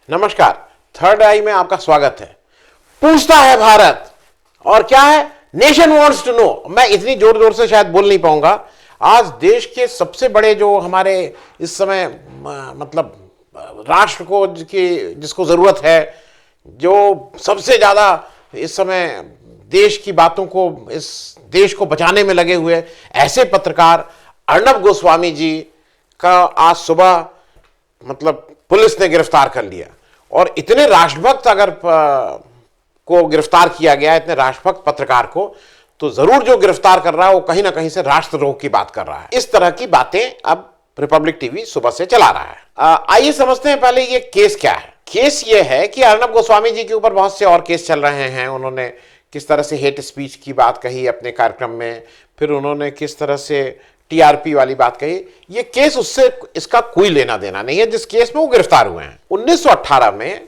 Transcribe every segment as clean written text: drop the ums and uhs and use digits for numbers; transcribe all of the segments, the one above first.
नमस्कार, थर्ड आई में आपका स्वागत है। पूछता है भारत, और क्या है? Nation wants to know. मैं इतनी जोर जोर से शायद बोल नहीं पाऊंगा। आज देश के सबसे बड़े जो हमारे इस समय मतलब राष्ट्र को जिसको जरूरत है, जो सबसे ज्यादा इस समय देश की बातों को, इस देश को बचाने में लगे हुए ऐसे पत्रकार अर्नब गोस्वामी जी का आज सुबह मतलब पुलिस ने गिरफ्तार कर लिया। और इतने राष्ट्रभक्त अगर को गिरफ्तार किया गया, इतने राष्ट्रभक्त पत्रकार को, तो जरूर जो गिरफ्तार कर रहा है वो कहीं ना कहीं से राष्ट्रद्रोह की बात कर रहा है। इस तरह की बातें अब रिपब्लिक टीवी सुबह से चला रहा है। आइए समझते हैं पहले ये केस क्या है। केस ये है कि अर्नब गोस्वामी जी के ऊपर बहुत से और केस चल रहे हैं। उन्होंने किस तरह से हेट स्पीच की बात कही अपने कार्यक्रम में, फिर उन्होंने किस तरह से टीआरपी वाली बात कही। ये केस उससे इसका कोई लेना देना नहीं है जिस केस में वो गिरफ्तार हुए हैं। 1918 में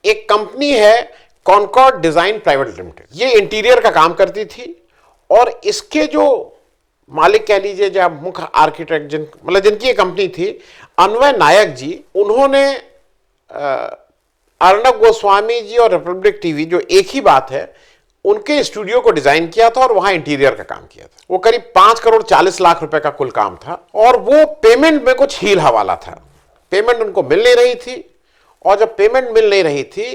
एक कंपनी है कॉनकॉर्ड डिजाइन प्राइवेट लिमिटेड, ये इंटीरियर का काम करती थी। और इसके जो मालिक कह लीजिए, जो मुख्य आर्किटेक्ट मतलब जिनकी ये कंपनी थी, अन्वय नायक जी, उन्होंने अर्नब गोस्वामी जी और रिपब्लिक टीवी, जो एक ही बात है, उनके स्टूडियो को डिजाइन किया था और वहां इंटीरियर का काम किया था। वो करीब 5 करोड़ 40 लाख रुपए का कुल काम था। और वो पेमेंट में कुछ हील हवाला था, पेमेंट उनको मिल नहीं रही थी। और जब पेमेंट मिल नहीं रही थी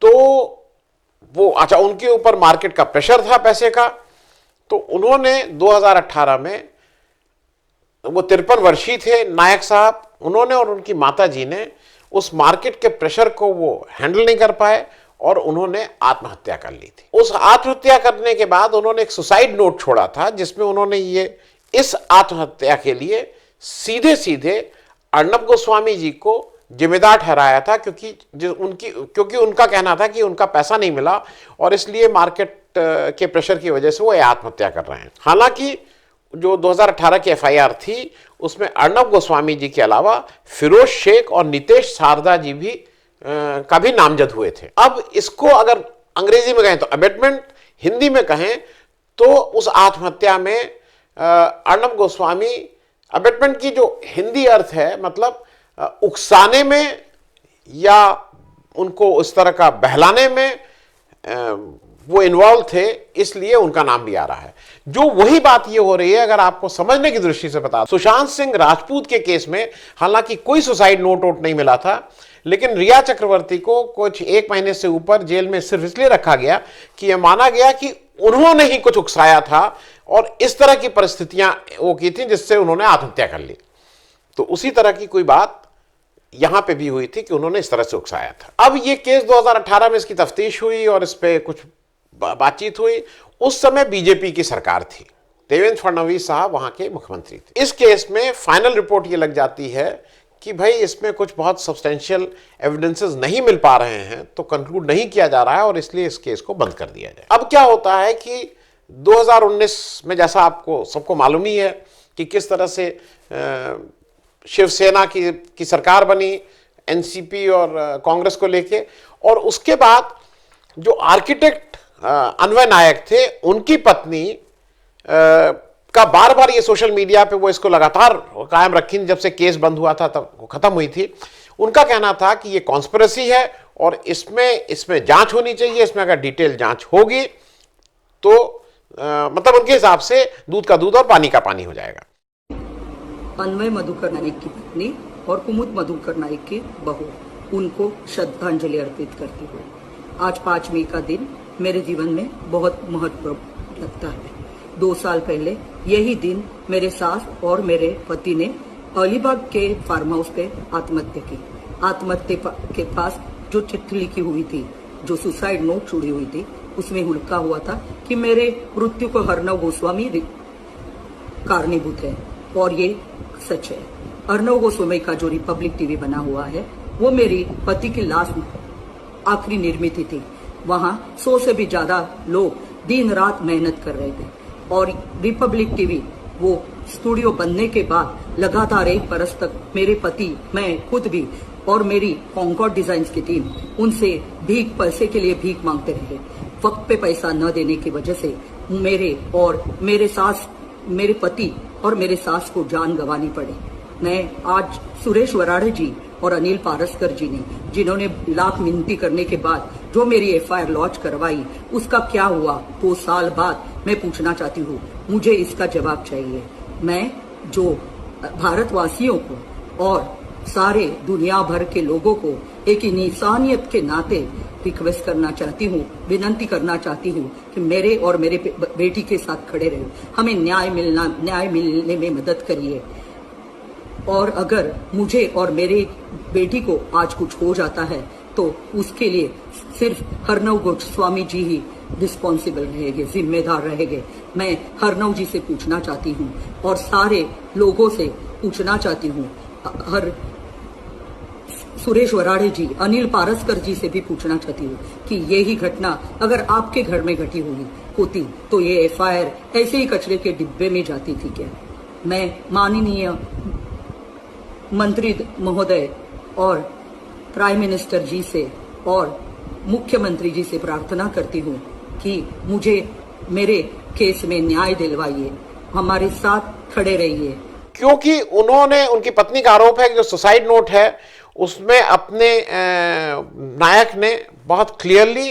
तो वो उनके ऊपर मार्केट का प्रेशर था पैसे का। तो उन्होंने 2018 में, वो 53 वर्षीय थे नायक साहब, उन्होंने और उनकी माता जी ने उस मार्केट के प्रेशर को वो हैंडल नहीं कर पाए और उन्होंने आत्महत्या कर ली थी। उस आत्महत्या करने के बाद उन्होंने एक सुसाइड नोट छोड़ा था जिसमें उन्होंने इस आत्महत्या के लिए सीधे सीधे अर्नब गोस्वामी जी को जिम्मेदार ठहराया था, क्योंकि उनका कहना था कि उनका पैसा नहीं मिला और इसलिए मार्केट के प्रेशर की वजह से वो आत्महत्या कर रहे हैं। हालांकि जो 2018 की एफआईआर थी उसमें अर्नब गोस्वामी जी के अलावा फिरोज शेख और नितेश शारदा जी भी का भी नामजद हुए थे। अब इसको अगर अंग्रेजी में कहें तो अबेटमेंट, हिंदी में कहें तो उस आत्महत्या में अर्नब गोस्वामी, अबेटमेंट की जो हिंदी अर्थ है मतलब उकसाने में या उनको उस तरह का बहलाने में वो इन्वॉल्व थे, इसलिए उनका नाम भी आ रहा है। जो वही बात ये हो रही है, अगर आपको समझने की दृष्टि से बता, सुशांत सिंह राजपूत के केस में हालांकि कोई सुसाइड नोट नहीं मिला था, लेकिन रिया चक्रवर्ती को कुछ 1 महीने से ऊपर जेल में सिर्फ इसलिए रखा गया कि यह माना गया कि उन्होंने ही कुछ उकसाया था और इस तरह की परिस्थितियां वो की थी जिससे उन्होंने आत्महत्या कर ली। तो उसी तरह की कोई बात यहां पे भी हुई थी कि उन्होंने इस तरह से उकसाया था। अब ये केस 2018 में इसकी तफ्तीश हुई और इस पे कुछ बातचीत हुई। उस समय बीजेपी की सरकार थी, देवेंद्र फडणवीस साहब वहां के मुख्यमंत्री थे। इस केस में फाइनल रिपोर्ट ये लग जाती है कि भाई इसमें कुछ बहुत सब्सटेंशियल एविडेंसेस नहीं मिल पा रहे हैं, तो कंक्लूड नहीं किया जा रहा है और इसलिए इस केस को बंद कर दिया जाए। अब क्या होता है कि 2019 में, जैसा आपको सबको मालूम ही है कि किस तरह से शिवसेना की सरकार बनी एनसीपी और कांग्रेस को लेके, और उसके बाद जो आर्किटेक्ट अन्वय नायक थे, उनकी पत्नी का बार बार ये सोशल मीडिया पे वो इसको लगातार कायम रखी। जब से केस बंद हुआ था तब वो खत्म हुई थी। उनका कहना था कि ये कॉन्स्पिरेसी है और इसमें जांच होनी चाहिए, इसमें अगर डिटेल जांच होगी तो मतलब उनके हिसाब से दूध का दूध और पानी का पानी हो जाएगा। अन्वय मधुकर नाइक की पत्नी और कुमुद मधुकर नाइक की बहू, उनको श्रद्धांजलि अर्पित करती हुए आज 5 मई का दिन मेरे जीवन में बहुत महत्वपूर्ण लगता है। 2 साल पहले यही दिन मेरे सास और मेरे पति ने अलीबाग के फार्म हाउस पे आत्महत्या की। आत्महत्या के पास जो चिट्ठी लिखी हुई थी, जो सुसाइड नोट छोड़ी हुई थी, उसमें लिखा हुआ था कि मेरे मृत्यु को अर्नब गोस्वामी कारणीभूत है, और ये सच है। अर्नब गोस्वामी का जो रिपब्लिक टीवी बना हुआ है वो मेरी पति की लास्ट आखिरी निर्मित थी। वहां 100 से भी ज्यादा लोग दिन रात मेहनत कर रहे थे और रिपब्लिक टीवी वो स्टूडियो बनने के बाद लगातार 1 बरस तक मेरे पति, मैं खुद भी और मेरी कॉनकॉर्ड डिजाइन्स की टीम उनसे पैसे के लिए भीख मांगते रहे। वक्त पे पैसा न देने की वजह से मेरे पति और मेरे सास को जान गंवानी पड़ी। मैं आज सुरेश वराड़े जी और अनिल पारसकर जी ने, जिन्होंने लाख मिनती करने के बाद जो मेरी एफआईआर लॉन्च करवाई, उसका क्या हुआ 2 साल बाद, मैं पूछना चाहती हूँ। मुझे इसका जवाब चाहिए। मैं जो भारतवासियों को और सारे दुनिया भर के लोगों को एक इंसानियत के नाते रिक्वेस्ट करना चाहती हूँ, विनंती करना चाहती हूँ कि मेरे और मेरे बेटी के साथ खड़े रहे, हमें न्याय मिलने में मदद करिए। और अगर मुझे और मेरे बेटी को आज कुछ हो जाता है तो उसके लिए सिर्फ हरनव गोस्वामी जी ही रिस्पॉन्सिबल रहेंगे, जिम्मेदार रहेंगे। मैं हरनव जी से पूछना चाहती हूँ और सारे लोगों से पूछना चाहती हूँ, हर सुरेश वराड़े जी, अनिल पारसकर जी से भी पूछना चाहती हूँ कि यही घटना अगर आपके घर में घटी होती तो ये एफआईआर ऐसे ही कचरे के डिब्बे में जाती थी क्या? मैं माननीय मंत्री महोदय और प्राइम मिनिस्टर जी से और मुख्यमंत्री जी से प्रार्थना करती हूँ कि मुझे मेरे केस में न्याय दिलवाइए, हमारे साथ खड़े रहिए। क्योंकि उन्होंने, उनकी पत्नी का आरोप है कि जो सुसाइड नोट है उसमें अपने नायक ने बहुत क्लियरली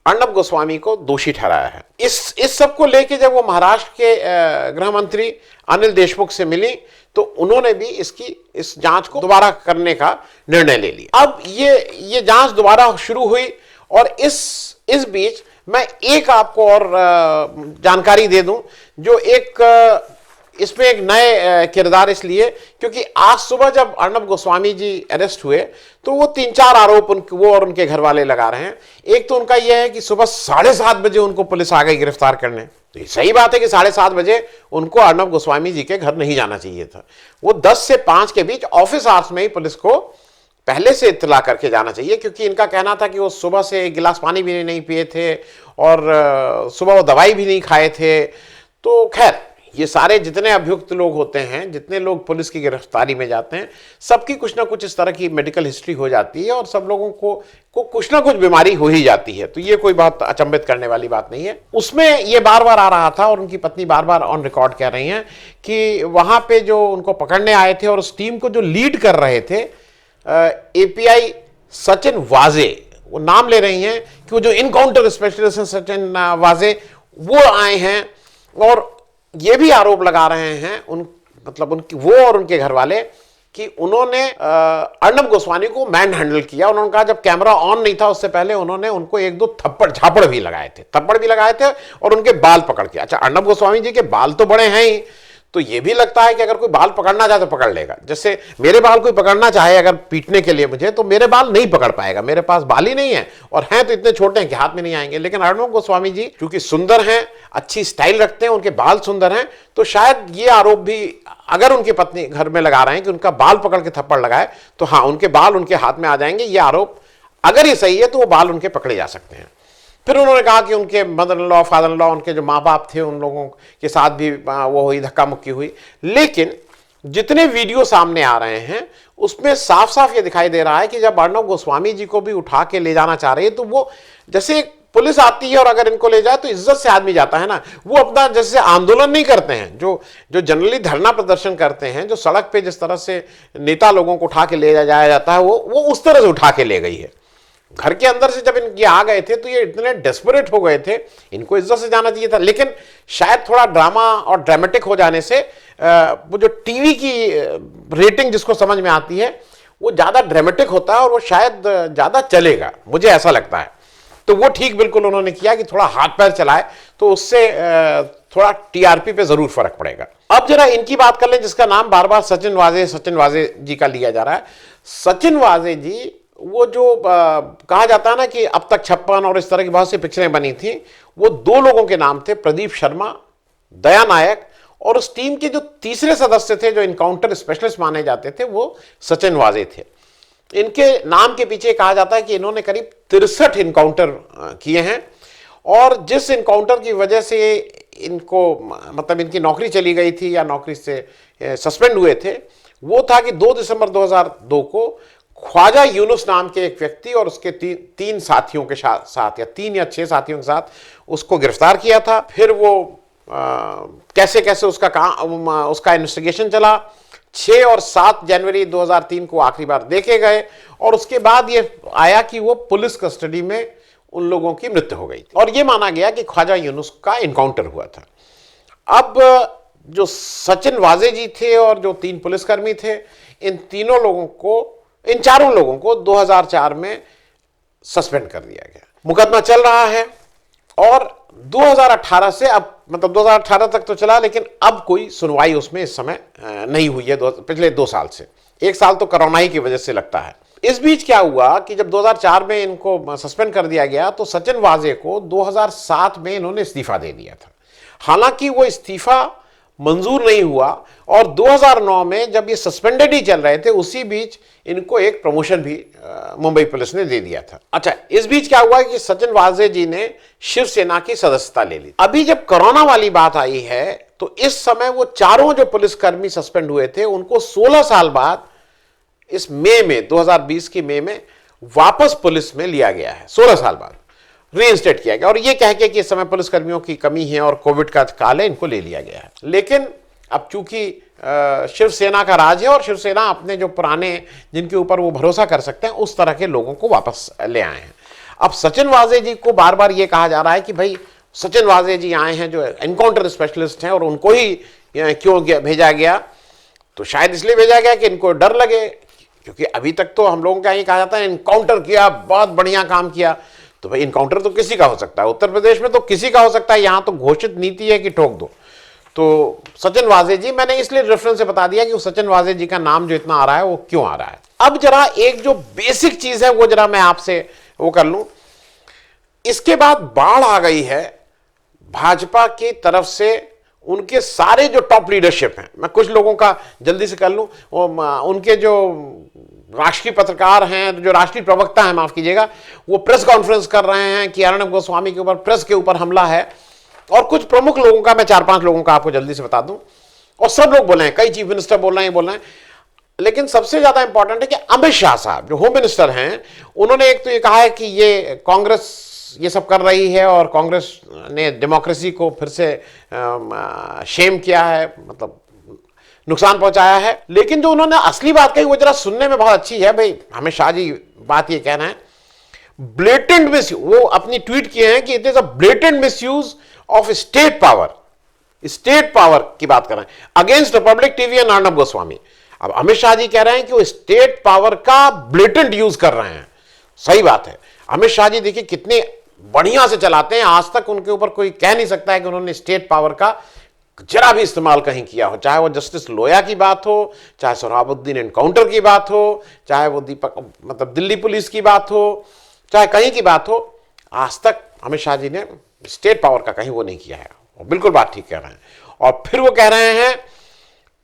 अर्नब गोस्वामी को दोषी ठहराया है। इस सब को लेके जब वो महाराष्ट्र के गृह मंत्री अनिल देशमुख से मिली तो उन्होंने भी इस जांच को दोबारा करने का निर्णय ले लिया। अब ये जांच दोबारा शुरू हुई और इस बीच मैं एक आपको और जानकारी दे दूं, जो इसमें एक नए किरदार इसलिए क्योंकि आज सुबह जब अर्नब गोस्वामी जी अरेस्ट हुए तो वो 3-4 आरोप वो और उनके घर वाले लगा रहे हैं। एक तो उनका यह है कि सुबह 7:30 बजे उनको पुलिस आ गई गिरफ्तार करने। तो ये सही बात है कि 7:30 बजे उनको अर्नब गोस्वामी जी के घर नहीं जाना चाहिए था। वो 10 से 5 के बीच ऑफिस आवर्स में ही पुलिस को पहले से इत्तला करके जाना चाहिए, क्योंकि इनका कहना था कि वो सुबह से 1 गिलास पानी भी नहीं पिए थे और सुबह वो दवाई भी नहीं खाए थे। तो खैर, ये सारे जितने अभियुक्त लोग होते हैं, जितने लोग पुलिस की गिरफ्तारी में जाते हैं, सबकी कुछ ना कुछ इस तरह की मेडिकल हिस्ट्री हो जाती है और सब लोगों को कुछ ना कुछ बीमारी हो ही जाती है। तो ये कोई बहुत अचंभित करने वाली बात नहीं है। उसमें ये बार बार आ रहा था और उनकी पत्नी बार बार ऑन रिकॉर्ड कह रही हैं कि वहां पे जो उनको पकड़ने आए थे और उस टीम को जो लीड कर रहे थे एपीआई सचिन वाजे, वो नाम ले रही हैं कि वो जो इनकाउंटर स्पेशलिस्ट सचिन वाजे वो आए हैं और ये भी आरोप लगा रहे हैं वो और उनके घर वाले कि उन्होंने अर्नब गोस्वामी को मैन हैंडल किया। उन्होंने कहा जब कैमरा ऑन नहीं था उससे पहले उन्होंने उनको 1-2 थप्पड़ भी लगाए थे और उनके बाल पकड़ के। अच्छा, अर्नब गोस्वामी जी के बाल तो बड़े हैं ही, तो ये भी लगता है कि अगर कोई बाल पकड़ना चाहे तो पकड़ लेगा। जैसे मेरे बाल कोई पकड़ना चाहे अगर पीटने के लिए मुझे, तो मेरे बाल नहीं पकड़ पाएगा, मेरे पास बाल ही नहीं है और हैं तो इतने छोटे हैं कि हाथ में नहीं आएंगे। लेकिन अर्नब गोस्वामी जी क्योंकि सुंदर हैं, अच्छी स्टाइल रखते हैं, उनके बाल सुंदर हैं, तो शायद ये आरोप भी अगर उनकी पत्नी घर में लगा रहे हैं कि उनका बाल पकड़ के थप्पड़ लगाए, तो हाँ, उनके बाल उनके हाथ में आ जाएंगे। ये आरोप अगर ये सही है तो वो बाल उनके पकड़े जा सकते हैं। फिर उन्होंने कहा कि उनके mother in law, father in law, उनके जो माँ बाप थे, उन लोगों के साथ भी वो हुई, धक्का मुक्की हुई। लेकिन जितने वीडियो सामने आ रहे हैं उसमें साफ साफ ये दिखाई दे रहा है कि जब अर्नब गोस्वामी जी को भी उठा के ले जाना चाह रहे हैं तो वो, जैसे पुलिस आती है और अगर इनको ले जाए तो इज्जत से आदमी जाता है ना, वो अपना जैसे आंदोलन नहीं करते हैं जो जनरली धरना प्रदर्शन करते हैं, जो सड़क पे जिस तरह से नेता लोगों को उठा के ले जाया जाता है, वो उस तरह से उठा के ले गई है। घर के अंदर से जब इनके आ गए थे तो ये इतने डेस्परेट हो गए थे, इनको इज्जत से जाना चाहिए था। लेकिन शायद थोड़ा ड्रामा और ड्रामेटिक हो जाने से वो जो टीवी की रेटिंग जिसको समझ में आती है वो ज़्यादा ड्रामेटिक होता है और वो शायद ज़्यादा चलेगा, मुझे ऐसा लगता है। तो वो ठीक बिल्कुल उन्होंने किया कि थोड़ा हाथ पैर चलाए तो उससे थोड़ा टीआरपी पे जरूर फर्क पड़ेगा। अब जरा इनकी बात कर लें जिसका नाम बार बार सचिन वाजे जी का लिया जा रहा है। सचिन वाजे जी, वो जो कहा जाता है ना कि अब तक 56 और इस तरह की बहुत सी पिक्चरें बनी थी, वो 2 लोगों के नाम थे, प्रदीप शर्मा, दया नायक, और उस टीम के जो तीसरे सदस्य थे जो इनकाउंटर स्पेशलिस्ट माने जाते थे वो सचिन वाजे थे। इनके नाम के पीछे कहा जाता है कि इन्होंने करीब 63 इनकाउंटर किए हैं और जिस इनकाउंटर की वजह से इनको मतलब इनकी नौकरी चली गई थी या नौकरी से सस्पेंड हुए थे, वो था कि 2 दिसंबर 2002 को ख्वाजा यूनुस नाम के एक व्यक्ति और उसके 3 साथियों के साथ या 3 या 6 साथियों के साथ उसको गिरफ्तार किया था। फिर वो कैसे उसका इन्वेस्टिगेशन चला, 6 और 7 जनवरी 2003 को आखिरी बार देखे गए और उसके बाद ये आया कि वो पुलिस कस्टडी में उन लोगों की मृत्यु हो गई और ये माना गया कि ख्वाजा यूनुस का इनकाउंटर हुआ था। अब जो सचिन वाजे जी थे और जो 3 पुलिसकर्मी थे, इन चारों लोगों को 2004 में सस्पेंड कर दिया गया। मुकदमा चल रहा है और 2018 से अब मतलब 2018 तक तो चला, लेकिन अब कोई सुनवाई उसमें इस समय नहीं हुई है पिछले 2 साल से। 1 साल तो कोरोना ही की वजह से लगता है। इस बीच क्या हुआ कि जब 2004 में इनको सस्पेंड कर दिया गया तो सचिन वाजे को 2007 में इन्होंने इस्तीफा दे दिया था। हालांकि वो इस्तीफा मंजूर नहीं हुआ और 2009 में जब ये सस्पेंडेड ही चल रहे थे उसी बीच इनको एक प्रमोशन भी मुंबई पुलिस ने दे दिया था। अच्छा, इस बीच क्या हुआ कि सचिन वाजे जी ने शिवसेना की सदस्यता ले ली। अभी जब कोरोना वाली बात आई है तो इस समय वो चारों जो पुलिसकर्मी सस्पेंड हुए थे उनको 16 साल बाद इस मई में 2020 की मई में वापस पुलिस में लिया गया है। 16 साल बाद रीइंस्टेट किया गया और ये कह के कि इस समय पुलिसकर्मियों की कमी है और कोविड का काल है, इनको ले लिया गया है। लेकिन अब चूंकि शिवसेना का राज है और शिवसेना अपने जो पुराने जिनके ऊपर वो भरोसा कर सकते हैं उस तरह के लोगों को वापस ले आए हैं। अब सचिन वाजे जी को बार बार ये कहा जा रहा है कि भाई सचिन वाजे जी आए हैं जो एनकाउंटर स्पेशलिस्ट हैं और उनको ही क्यों भेजा गया, तो शायद इसलिए भेजा गया कि इनको डर लगे, क्योंकि अभी तक तो हम लोगों का यही कहा जाता है एनकाउंटर किया, बहुत बढ़िया काम किया। तो भाई इनकाउंटर तो किसी का हो सकता है, उत्तर प्रदेश में तो किसी का हो सकता है, यहां तो घोषित नीति है कि ठोक दो। तो सचिन वाजे जी, मैंने इसलिए रेफरेंस से बता दिया कि सचिन वाजे जी का नाम जो इतना आ रहा है वो क्यों आ रहा है। अब जरा एक जो बेसिक चीज है वो जरा मैं आपसे वो कर लूं। इसके बाद बाढ़ आ गई है भाजपा की तरफ से, उनके सारे जो टॉप लीडरशिप हैं, मैं कुछ लोगों का जल्दी से कर लूं, उनके जो राष्ट्रीय पत्रकार हैं, जो राष्ट्रीय प्रवक्ता हैं, माफ कीजिएगा, वो प्रेस कॉन्फ्रेंस कर रहे हैं कि अर्णब गोस्वामी के ऊपर प्रेस के ऊपर हमला है। और कुछ प्रमुख लोगों का मैं 4-5 लोगों का आपको जल्दी से बता दूं, और सब लोग बोले हैं, कई चीफ मिनिस्टर बोल रहे हैं, लेकिन सबसे ज्यादा इंपॉर्टेंट है कि अमित शाह साहब जो होम मिनिस्टर हैं, उन्होंने एक तो ये कहा है कि ये कांग्रेस ये सब कर रही है और कांग्रेस ने डेमोक्रेसी को फिर से शेम किया है, मतलब नुकसान पहुंचाया है। लेकिन जो उन्होंने असली बात कही वो जरा सुनने में बहुत अच्छी है। भाई अमित शाह जी बात ये कहना है, ब्लेटेंट मिसयूज, वो अपनी ट्वीट किए हैं कि it is a blatant misuse of state power की बात कर रहे हैं against Republic TV and Arnab Goswami. अब अमित शाह जी कह रहे हैं कि वो स्टेट पावर का ब्लेटेंट यूज कर रहे हैं। सही बात है, अमित शाह जी देखिए कितने बढ़िया से चलाते हैं, आज तक उनके ऊपर कोई कह नहीं सकता है कि उन्होंने स्टेट पावर का जरा भी इस्तेमाल कहीं किया हो, चाहे वो जस्टिस लोया की बात हो, चाहे सोहराबुद्दीन एनकाउंटर की बात हो, चाहे वो दिल्ली पुलिस की बात हो, चाहे कहीं की बात हो, आज तक अमित शाह जी ने स्टेट पावर का कहीं वो नहीं किया है। और बिल्कुल बात ठीक कह रहे हैं। और फिर वो कह रहे हैं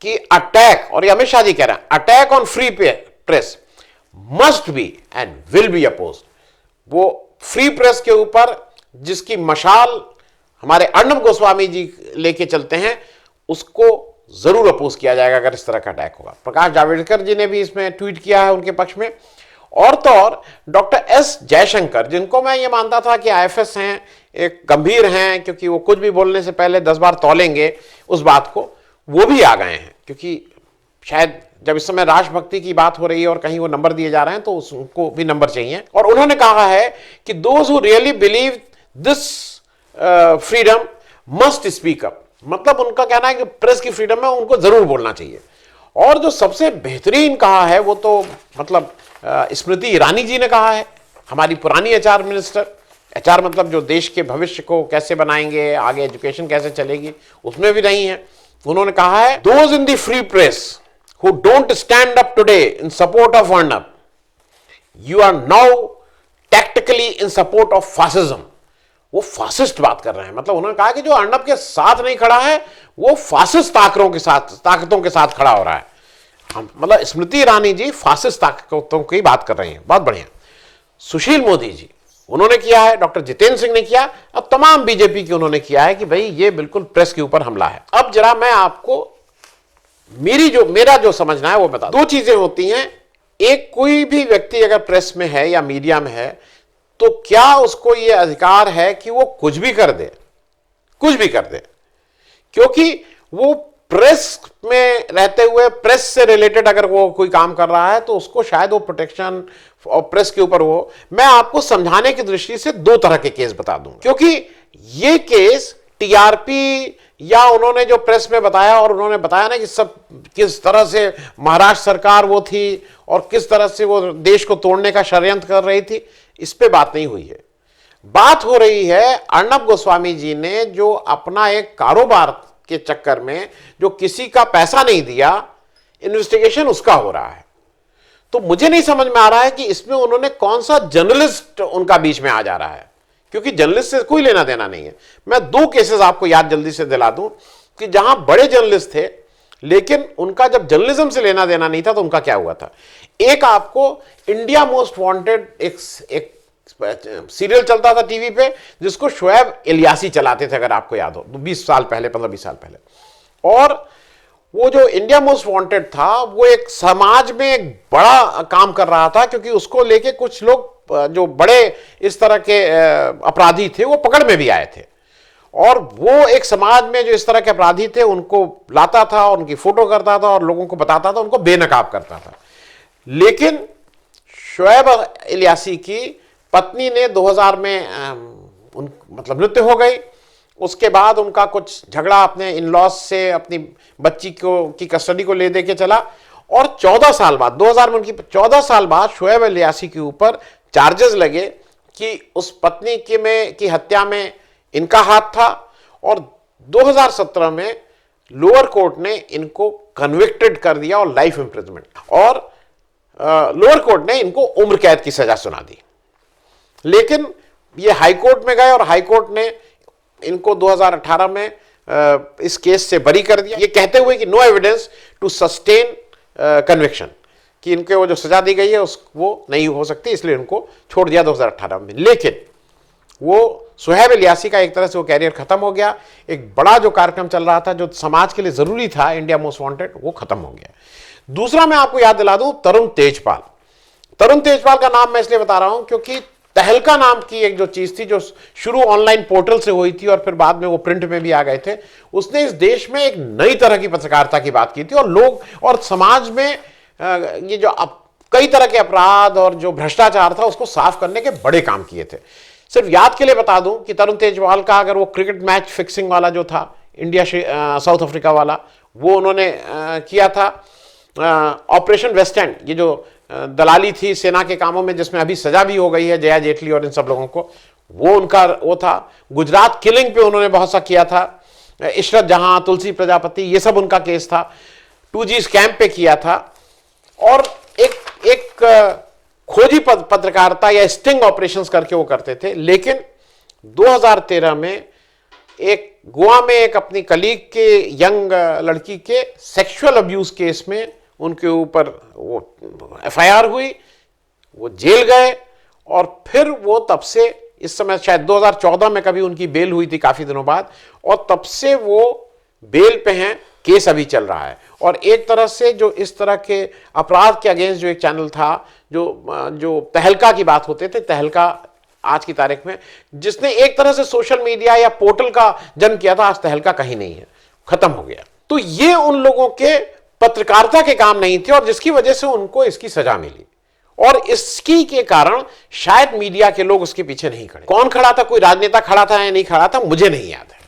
कि अटैक, और ये अमित शाह जी कह रहे हैं, attack on free press must be and will be opposed. वो फ्री प्रेस के ऊपर जिसकी मशाल हमारे अर्णब गोस्वामी जी लेके चलते हैं उसको जरूर अपोज किया जाएगा अगर इस तरह का अटैक होगा। प्रकाश जावड़ेकर जी ने भी इसमें ट्वीट किया है उनके पक्ष में। और तो और डॉक्टर एस जयशंकर, जिनको मैं ये मानता था कि आईएफएस हैं, एक गंभीर हैं, क्योंकि वो कुछ भी बोलने से पहले 10 बार तौलेंगे उस बात को, वो भी आ गए हैं। क्योंकि शायद जब इस समय राष्ट्रभक्ति की बात हो रही है और कहीं वो नंबर दिए जा रहे हैं तो उसको भी नंबर चाहिए। और उन्होंने कहा है कि those who really believe this freedom must speak up, मतलब उनका कहना है कि प्रेस की फ्रीडम है, उनको जरूर बोलना चाहिए। और जो सबसे बेहतरीन कहा है वो तो मतलब स्मृति ईरानी जी ने कहा है, हमारी पुरानी एचआर मिनिस्टर। एचआर मतलब जो देश के भविष्य को कैसे बनाएंगे, आगे एजुकेशन कैसे चलेगी, उसमें भी नहीं है। उन्होंने कहा है, those in the free press who don't stand up today in support of Arnab, you are now tactically in support of fascism। वो फासिस्ट बात कर रहे हैं, मतलब उन्होंने कहा कि जो अर्नब के साथ नहीं खड़ा है वो फासिस्ट ताकतों के साथ खड़ा हो रहा है। हम मतलब स्मृति ईरानी जी फासिस्ट ताकतों की बात कर रही हैं, बहुत बढ़िया। सुशील मोदी जी उन्होंने किया है, डॉक्टर जितेंद्र सिंह ने किया, अब तमाम बीजेपी के उन्होंने किया है कि भाई ये बिल्कुल प्रेस के ऊपर हमला है। अब जरा मैं आपको मेरा जो समझना है वो बता। 2 चीजें होती हैं, एक कोई भी व्यक्ति अगर प्रेस में है या मीडिया में है तो क्या उसको ये अधिकार है कि वो कुछ भी कर दे, क्योंकि वो प्रेस में रहते हुए प्रेस से रिलेटेड अगर वो कोई काम कर रहा है तो उसको शायद वो प्रोटेक्शन और प्रेस के ऊपर हो। मैं आपको समझाने की दृष्टि से दो तरह के केस बता दूंगा, क्योंकि ये केस टीआरपी या उन्होंने जो प्रेस में बताया और उन्होंने बताया ना कि सब किस तरह से महाराष्ट्र सरकार वो थी और किस तरह से वो देश को तोड़ने का षड्यंत्र कर रही थी, इस पे बात नहीं हुई है। बात हो रही है अर्णब गोस्वामी जी ने जो अपना एक कारोबार के चक्कर में जो किसी का पैसा नहीं दिया, इन्वेस्टिगेशन उसका हो रहा है। तो मुझे नहीं समझ में आ रहा है कि इसमें उन्होंने कौन सा जर्नलिस्ट उनका बीच में आ जा रहा है, क्योंकि जर्नलिस्ट से कोई लेना देना नहीं है। मैं दो केसेस आपको याद जल्दी से दिला दूं कि जहां बड़े जर्नलिस्ट थे लेकिन उनका जब जर्नलिज्म से लेना देना नहीं था तो उनका क्या हुआ था। एक आपको इंडिया मोस्ट वांटेड एक सीरियल चलता था टीवी पे जिसको शोएब इलियासी चलाते थे, अगर आपको याद हो, 20 साल पहले, 15-20 साल पहले। और वो जो इंडिया मोस्ट वांटेड था वो एक समाज में एक बड़ा काम कर रहा था, क्योंकि उसको लेके कुछ लोग जो बड़े इस तरह के अपराधी थे वो पकड़ में भी आए थे, और वो एक समाज में जो इस तरह के अपराधी थे उनको लाता था और उनकी फोटो करता था और लोगों को बताता था, उनको बेनकाब करता था। लेकिन शोएब इलियासी की पत्नी ने 2000 में मतलब मृत्यु हो गई। उसके बाद उनका कुछ झगड़ा अपने इन लॉज से अपनी बच्ची की कस्टडी को ले दे के चला, और 14 साल बाद 2000 में उनकी 14 साल बाद शोएब इलियासी के ऊपर चार्जेस लगे कि उस पत्नी की हत्या में इनका हाथ था, और 2017 में लोअर कोर्ट ने इनको कन्विक्टेड कर दिया और लाइफ इंप्रिजनमेंट, और लोअर कोर्ट ने इनको उम्र कैद की सजा सुना दी। लेकिन ये हाई कोर्ट में गए और हाई कोर्ट ने इनको 2018 में इस केस से बरी कर दिया, ये कहते हुए कि no evidence to sustain conviction, कि इनके वो जो सजा दी गई है वो नहीं हो सकती, इसलिए इनको छोड़ दिया 2018 में। लेकिन वो शोएब इलियासी का एक तरह से वो कैरियर खत्म हो गया। एक बड़ा जो कार्यक्रम चल रहा था जो समाज के लिए जरूरी था, इंडिया मोस्ट वांटेड, वो खत्म हो गया। दूसरा मैं आपको याद दिला दूं, तरुण तेजपाल। तरुण तेजपाल का नाम मैं इसलिए बता रहा हूं क्योंकि तहलका नाम की एक जो चीज थी जो शुरू ऑनलाइन पोर्टल से हुई थी और फिर बाद में वो प्रिंट में भी आ गए थे, उसने इस देश में एक नई तरह की पत्रकारिता की बात की थी, और लोग और समाज में ये जो कई तरह के अपराध और जो भ्रष्टाचार था उसको साफ करने के बड़े काम किए थे। सिर्फ याद के लिए बता दूं कि तरुण तेजपाल का अगर वो क्रिकेट मैच फिक्सिंग वाला जो था इंडिया साउथ अफ्रीका वाला, वो उन्होंने किया था। ऑपरेशन वेस्ट एंड, ये जो दलाली थी सेना के कामों में जिसमें अभी सजा भी हो गई है जया जेटली और इन सब लोगों को, वो उनका वो था। गुजरात किलिंग पे उन्होंने बहुत सा किया था, इशरत जहां, तुलसी प्रजापति, ये सब उनका केस था। 2G स्कैम पे किया था, और एक खोजी पत्रकारिता या स्टिंग ऑपरेशंस करके वो करते थे। लेकिन 2013 में एक गोवा में एक अपनी कलीग के यंग लड़की के सेक्सुअल अब्यूज केस में उनके ऊपर वो FIR हुई, वो जेल गए, और फिर वो तब से इस समय शायद 2014 में कभी उनकी बेल हुई थी काफी दिनों बाद, और तब से वो बेल पे हैं, केस अभी चल रहा है। और एक तरह से जो इस तरह के अपराध के अगेंस्ट जो एक चैनल था जो तहलका की बात होते थे, तहलका आज की तारीख में जिसने एक तरह से सोशल मीडिया या पोर्टल का जन्म किया था, आज तहलका कहीं नहीं है, खत्म हो गया। तो ये उन लोगों के पत्रकारिता के काम नहीं थे और जिसकी वजह से उनको इसकी सजा मिली, और इसकी के कारण शायद मीडिया के लोग उसके पीछे नहीं खड़े। कौन खड़ा था, कोई राजनेता खड़ा था या नहीं खड़ा था, मुझे नहीं याद है।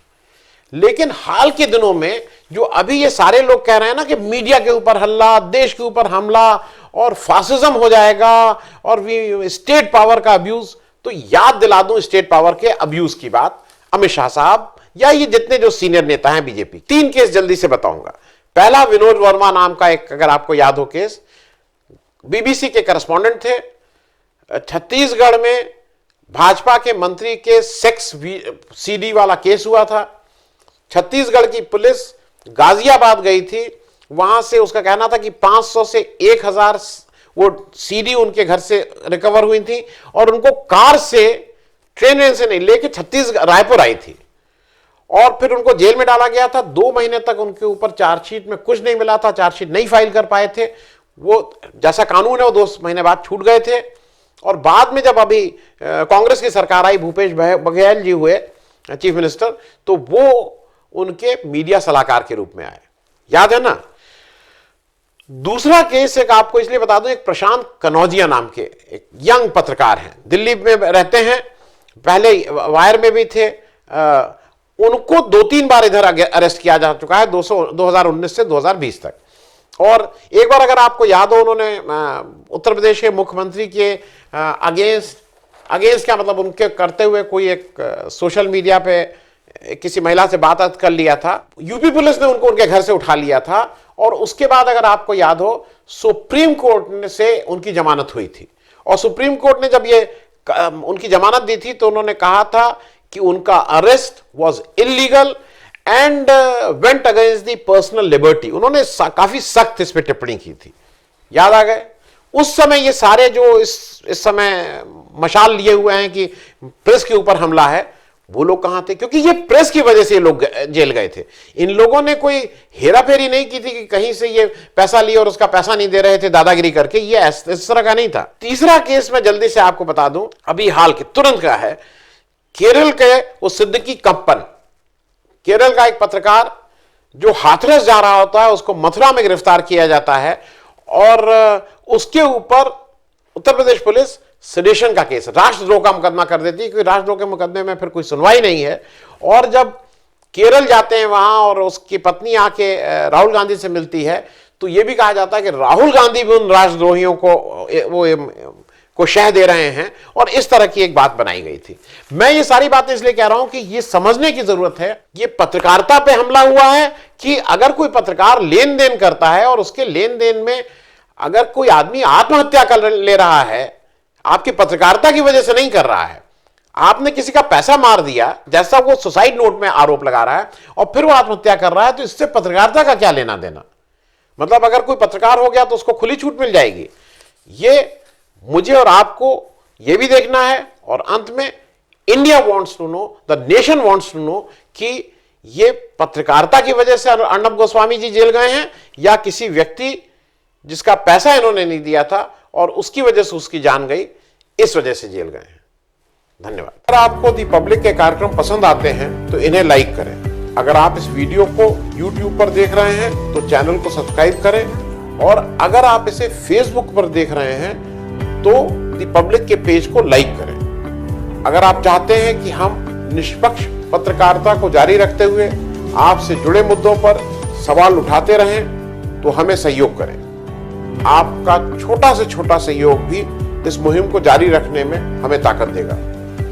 लेकिन हाल के दिनों में जो अभी ये सारे लोग कह रहे हैं ना कि मीडिया के ऊपर हल्ला, देश के ऊपर हमला और फासिज्म हो जाएगा और स्टेट पावर का अब्यूज, तो याद दिला दूं स्टेट पावर के अब्यूज की बात, अमित शाह साहब या ये जितने जो सीनियर नेता हैं बीजेपी। 3 केस जल्दी से बताऊंगा। पहला, विनोद वर्मा नाम का एक, अगर आपको याद हो केस, बीबीसी के करस्पॉन्डेंट थे, छत्तीसगढ़ में भाजपा के मंत्री के सेक्स CD वाला केस हुआ था। छत्तीसगढ़ की पुलिस गाजियाबाद गई थी, वहां से उसका कहना था कि 500 से 1000 वो CD उनके घर से रिकवर हुई थी, और उनको कार से, ट्रेन से नहीं लेके छत्तीसगढ़ रायपुर आई थी, और फिर उनको जेल में डाला गया था। 2 महीने तक उनके ऊपर चार्जशीट में कुछ नहीं मिला था, चार्जशीट नहीं फाइल कर पाए थे। वो जैसा कानून है वो 2 महीने बाद छूट गए थे, और बाद में जब अभी कांग्रेस की सरकार आई, भूपेश बघेल जी हुए चीफ मिनिस्टर, तो वो उनके मीडिया सलाहकार के रूप में आए। याद है ना। दूसरा केस एक आपको इसलिए बता दूं, एक प्रशांत कनौजिया नाम के एक यंग पत्रकार हैं, दिल्ली में रहते हैं, पहले वायर में भी थे। उनको 2-3 बार इधर अरेस्ट किया जा चुका है 2019 से 2020 तक। और एक बार अगर आपको याद हो, उन्होंने उत्तर प्रदेश के मुख्यमंत्री के अगेंस्ट क्या मतलब उनके करते हुए कोई एक सोशल मीडिया पे किसी महिला से बात कर लिया था। यूपी पुलिस ने उनको उनके घर से उठा लिया था और उसके बाद अगर आपको याद हो, सुप्रीम कोर्ट से उनकी जमानत हुई थी। और सुप्रीम कोर्ट ने जब ये उनकी जमानत दी थी तो उन्होंने कहा था कि उनका arrest was illegal and went against the personal liberty. उन्होंने काफी सख्त इस पर टिप्पणी की थी, याद आ गए। उस समय ये सारे जो इस समय मशाल लिए हुए हैं कि प्रेस के ऊपर हमला है, वो लोग कहां थे? क्योंकि ये प्रेस की वजह से ये लोग जेल गए थे। इन लोगों ने कोई हेराफेरी नहीं की थी कि कहीं से ये पैसा लिए और उसका पैसा नहीं दे रहे थे दादागिरी करके, ये इस तरह का नहीं था। तीसरा केस मैं जल्दी से आपको बता दूं, अभी हाल के तुरंत का है, केरल के वो सिद्दीकी कप्पन, केरल का एक पत्रकार जो हाथरस जा रहा होता है, उसको मथुरा में गिरफ्तार किया जाता है और उसके ऊपर उत्तर प्रदेश पुलिस सेडिशन का केस, राष्ट्रद्रोह का मुकदमा कर देती है, क्योंकि राष्ट्रद्रोह के मुकदमे में फिर कोई सुनवाई नहीं है। और जब केरल जाते हैं वहां और उसकी पत्नी आके राहुल गांधी से मिलती है, तो यह भी कहा जाता है कि राहुल गांधी भी उन राष्ट्रद्रोहियों को शह दे रहे हैं, और इस तरह की एक बात बनाई गई थी। मैं ये सारी बातें इसलिए कह रहा हूं कि ये समझने की जरूरत है, ये पत्रकारिता पे हमला हुआ है कि अगर कोई पत्रकार लेन देन करता है और उसके लेन देन में अगर कोई आदमी आत्महत्या कर ले रहा है, आपकी पत्रकारिता की वजह से नहीं कर रहा है, आपने किसी का पैसा मार दिया, जैसा वो सुसाइड नोट में आरोप लगा रहा है, और फिर वो आत्महत्या कर रहा है, तो इससे पत्रकारिता का क्या लेना देना? मतलब अगर कोई पत्रकार हो गया तो उसको खुली छूट मिल जाएगी। ये मुझे और आपको ये भी देखना है, और अंत में India wants to know, the nation wants to know कि ये पत्रकारिता की वजह से अर्णब गोस्वामी जी जेल गए हैं या किसी व्यक्ति जिसका पैसा इन्होंने नहीं दिया था और उसकी वजह से उसकी जान गई, इस वजह से जेल गए हैं। धन्यवाद। अगर आपको दी पब्लिक के कार्यक्रम पसंद आते हैं तो इन्हें लाइक करें। अगर आप इस वीडियो को YouTube पर देख रहे हैं तो चैनल को सब्सक्राइब करें, और अगर आप इसे Facebook पर देख रहे हैं तो दी पब्लिक के पेज को लाइक करें। अगर आप चाहते हैं कि हम निष्पक्ष पत्रकारिता को जारी रखते हुए आपसे जुड़े मुद्दों पर सवाल उठाते रहें तो हमें सहयोग करें। आपका छोटा से छोटा सहयोग भी इस मुहिम को जारी रखने में हमें ताकत देगा।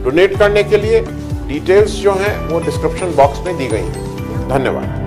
डोनेट करने के लिए डिटेल्स जो हैं वो डिस्क्रिप्शन बॉक्स में दी गई हैं। धन्यवाद।